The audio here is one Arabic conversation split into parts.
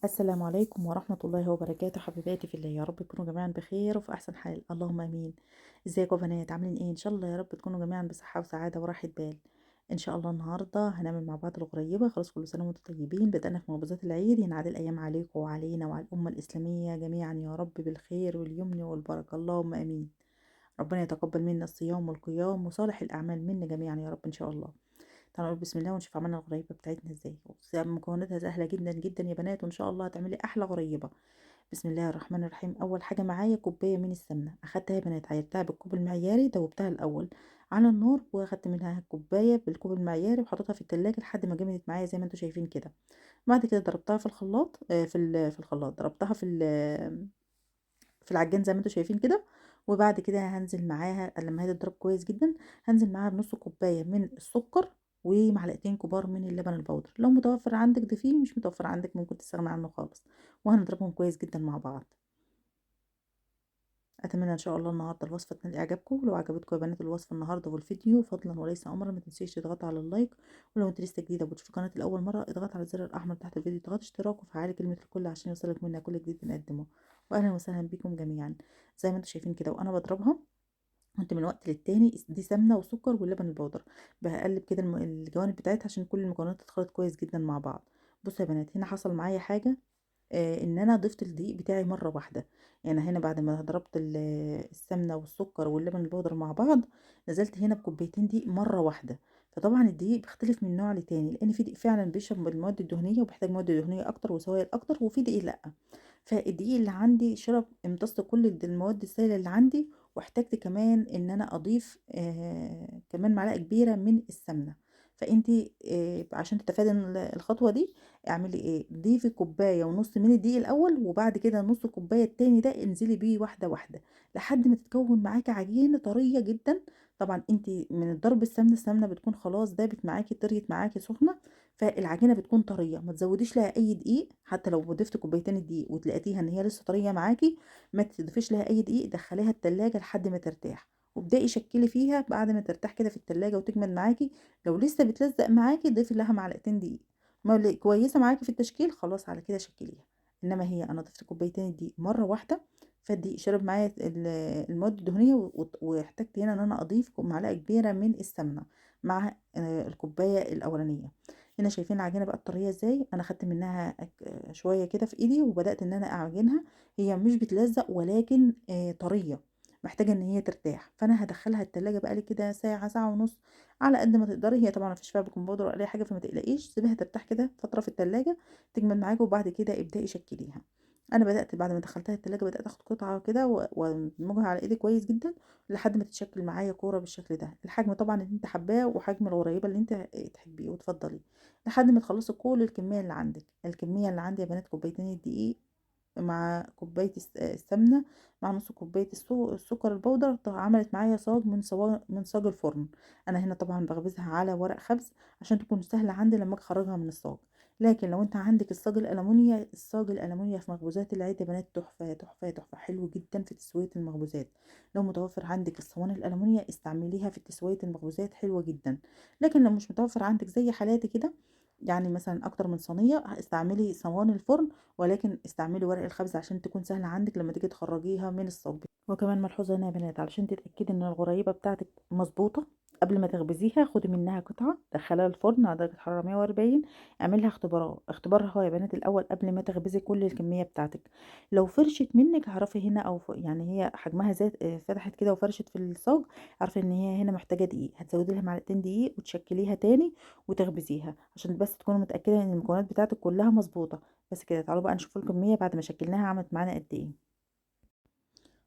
السلام عليكم ورحمة الله وبركاته، حبيباتي في الله. يا رب تكونوا جميعا بخير وفي أحسن حال، اللهم آمين. ازيكم يا بنات؟ عاملين ايه؟ إن شاء الله يا رب تكونوا جميعا بصحة وسعادة وراحة بال. إن شاء الله النهاردة هنعمل مع بعض الغريبة. خلاص، كل سنة وانتم طيبين. بدأنا في مخبوزات العيد، ينعاد الأيام عليكم وعلينا وعلى الأمة الإسلامية جميعا يا رب بالخير واليمن والبركة، اللهم آمين. ربنا يتقبل منا الصيام والقيام وصالح الأعمال منا جميعا يا رب إن شاء الله. تعالوا نقول بسم الله ونشوف عملنا الغريبة بتاعتنا ازاي. مكوناتها سهلة جدا جدا يا بنات، وإن شاء الله هتعملي أحلى غريبة. بسم الله الرحمن الرحيم. اول حاجه معايا كوبايه من السمنه، اخدتها يا بنات عيرتها بالكوب المعياري، دوبتها الاول على النار، واخدت منها كوبايه بالكوب المعياري وحطيتها في التلاجة لحد ما جمدت معايا زي ما انتم شايفين كده. بعد كده ضربتها في الخلاط، في الخلاط ضربتها في العجان زي ما انتم شايفين كده. وبعد كده هنزل معاها لما هي تضرب كويس جدا، هنزل معاها بنص كوبايه من السكر ومعلقتين كبار من اللبن البودر. لو متوفر عندك ضيفيه، مش متوفر عندك ممكن تستغنى عنه خالص. وهنضربهم كويس جدا مع بعض. اتمنى ان شاء الله النهارده الوصفه تنال اعجابكم. ولو عجبتكم يا بنات الوصفه النهارده والفيديو، فضلا وليس امرا ما تنسيش تضغطي على اللايك. ولو انت لسه جديده وبتشوفي قناتي لاول مره، اضغط على الزر الاحمر تحت الفيديو، اضغط اشتراك وفعلي كلمه الكل عشان يوصلك منا كل جديد بنقدمه. واهلا وسهلا بكم جميعا. زي ما انتم شايفين كده وانا بضربها، كنت من وقت للتاني دي سمنه وسكر واللبن البودر، بقلب كده الجوانب بتاعتها عشان كل المكونات تتخلط كويس جدا مع بعض. بصوا يا بنات، هنا حصل معايا حاجه، ان انا ضفت الدقيق بتاعي مره واحده. يعني هنا بعد ما ضربت السمنه والسكر واللبن البودر مع بعض، نزلت هنا بكوبايتين دقيق مره واحده. فطبعا الدقيق بيختلف من نوع لتاني، لان في دقيق فعلا بيشرب المواد الدهنيه وبيحتاج مواد دهنيه اكتر وسوائل اكتر، وفي دقيق لا. فالدقيق اللي عندي شرب امتص كل المواد السائله اللي عندي. واحتجت كمان ان انا اضيف كمان معلقه كبيره من السمنه. فانتي عشان تتفادي الخطوه دي، اعملي ايه؟ ضيفي كوبايه ونص من الدقيق الاول، وبعد كده نص كوبايه التاني ده انزلي بيه واحده واحده لحد ما تتكون معاكي عجينه طريه جدا. طبعا انت من الضرب السمنه بتكون خلاص دابت معاكي، طريت معاكي سخنه. فالعجينه بتكون طريه، ما تزوديش لها اي دقيق. حتى لو ضفت كوبايتين الدقيق وتلاقيتيها ان هي لسه طريه معاكي، ما تضيفيش لها اي دقيق. دخليها التلاجة لحد ما ترتاح، وابدأي شكلي فيها بعد ما ترتاح كده في التلاجة وتجمد معاكي. لو لسه بتلزق معاكي ضيفي لها معلقتين دقيق. ما كويسه معاكي في التشكيل، خلاص على كده شكليها. انما هي انا ضفت كوبايتين الدقيق مره واحده، فالدقيق شرب معايا المواد الدهنيه، واحتجت هنا ان انا اضيف معلقه كبيره من السمنه مع الكوبايه الاولانيه. هنا شايفين العجينه بقى الطريه ازاي؟ انا خدت منها شويه كده في ايدي وبدات ان انا اعجنها. هي مش بتلزق ولكن طريه، محتاجه ان هي ترتاح. فانا هدخلها التلاجة بقالي كده ساعه ساعه ونص على قد ما تقدري. هي طبعا مفيش فيها بيكنج باودر ولا اي حاجه، فما تقلقيش، سيبيها ترتاح كده فتره في التلاجة تجمد معاكي، وبعد كده ابدأي شكليها. انا بدأت بعد ما دخلتها التلاجة بدأت اخد قطعه كده وادمجها على ايدي كويس جدا لحد ما تتشكل معايا كوره بالشكل ده. الحجم طبعا اللي انت حباه وحجم الغريبه اللي انت تحبيه وتفضلي، لحد ما تخلصي كل الكميه اللي عندك. الكميه اللي عندي يا بنات كوبايتين الدقيق مع كوباية السمنة مع نص كوباية السكر البودر، عملت معايا صاج من صاج الفرن. انا هنا طبعا بخبزها على ورق خبز عشان تكون سهلة عندي لما اجي اخرجها من الصاج. لكن لو انت عندك الصاج الالومنيا في مخبوزات العيد يا بنات تحفة تحفة تحفة، حلو جدا في تسوية المخبوزات. لو متوفر عندك الصواني الالومنيا استعمليها في تسوية المخبوزات، حلوة جدا. لكن لو مش متوفر عندك زي حالاتي كده، يعني مثلا اكتر من صينية، استعملي صواني الفرن. ولكن استعملي ورق الخبز عشان تكون سهلة عندك لما تيجي تخرجيها من الصاج. وكمان ملحوظة هنا يا بنات، علشان تتأكدي ان الغريبة بتاعتك مظبوطة، قبل ما تخبزيها خدي منها قطعة دخلها الفرن على درجة حرارة 140. اعملها اختبارها يا بنات الأول قبل ما تخبزي كل الكمية بتاعتك. لو فرشت منك اعرفي هنا، او يعني هي حجمها زاد، فتحت كده وفرشت في الصاج، اعرفي ان هي هنا محتاجة دقيق. هتزودي لها معلقتين دقيق وتشكليها تاني وتخبزيها عشان بس تكوني متأكدة ان المكونات بتاعتك كلها مظبوطة. بس كده، تعالوا بقى نشوف الكمية بعد ما شكلناها عملت معانا قد ايه.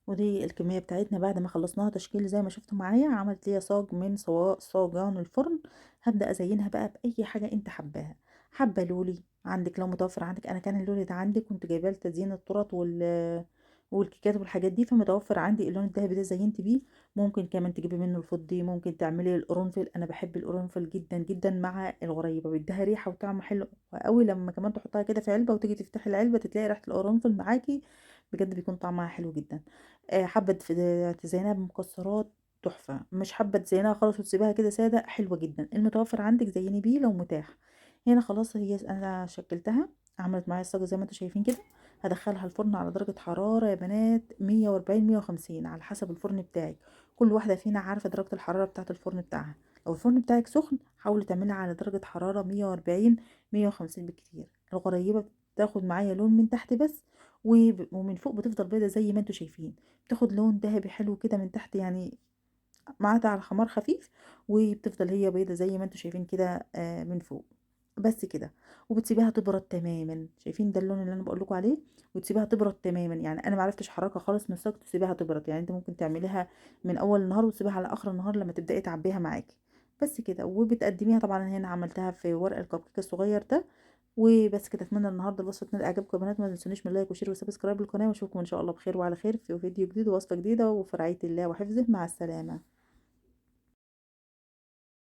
ودي الكمية بتاعتنا بعد ما خلصناها تشكيل زي ما شفتوا معايا، عملت ليا صاج من صاجان الفرن. هبدأ ازينها بقى بأي حاجة انت حباها. حابة لولي عندك، لو متوفر عندك. انا كان اللولي ده عندي كنت جايباه لتزيين التورت والكيكات والحاجات دي، فمتوفر عندي اللون الذهبي ده زينت بيه. ممكن كمان تجيبي منه الفضي، ممكن تعملي القرنفل. انا بحب القرنفل جدا جدا مع الغريبه، بيديها ريحه وطعم حلو قوي. لما كمان تحطها كده في علبه وتيجي تفتحي العلبه تلاقي ريحه القرنفل معاكي، بجد بيكون طعمها حلو جدا. حابه تزينها بمكسرات، تحفه. مش حابه تزينها خالص وتسيبها كده ساده، حلوه جدا. المتوفر عندك زيني بيه لو متاح. هنا خلاص هي انا شكلتها، عملت معايا الصاجة زي ما انتوا شايفين كده. هدخلها الفرن على درجة حرارة يا بنات 140 150 على حسب الفرن بتاعك. كل واحدة فينا عارفة درجة الحرارة بتاعة الفرن بتاعها. لو الفرن بتاعك سخن حاولي تعملها على درجة حرارة 140 150 بالكتير. الغريبة بتاخد معايا لون من تحت بس، ومن فوق بتفضل بيضة زي ما انتوا شايفين. بتاخد لون ذهبي حلو كده من تحت يعني، معاها على خمار خفيف، وبتفضل هي بيضة زي ما انتوا شايفين كده من فوق. بس كده. وبتسيبيها تبرد تماما، شايفين ده اللون اللي انا بقول لكم عليه. وتسيبيها تبرد تماما، يعني انا ما عرفتش احركها خالص من الصاج، تسيبيها تبرد. يعني انت ممكن تعمليها من اول النهار وتسيبيها على اخر النهار لما تبداي تعبيها معاكي. بس كده. وبتقدميها طبعا، أنا هنا عملتها في ورق الكب كيك الصغير ده. وبس كده. اتمنى النهارده الوصفه تنال اعجابكم يا بنات. ما تنسونيش من لايك وشير وسبسكرايب للقناه، واشوفكم ان شاء الله بخير وعلى خير في فيديو جديد ووصفه جديده وفي رعايه الله وحفظه. مع السلامه.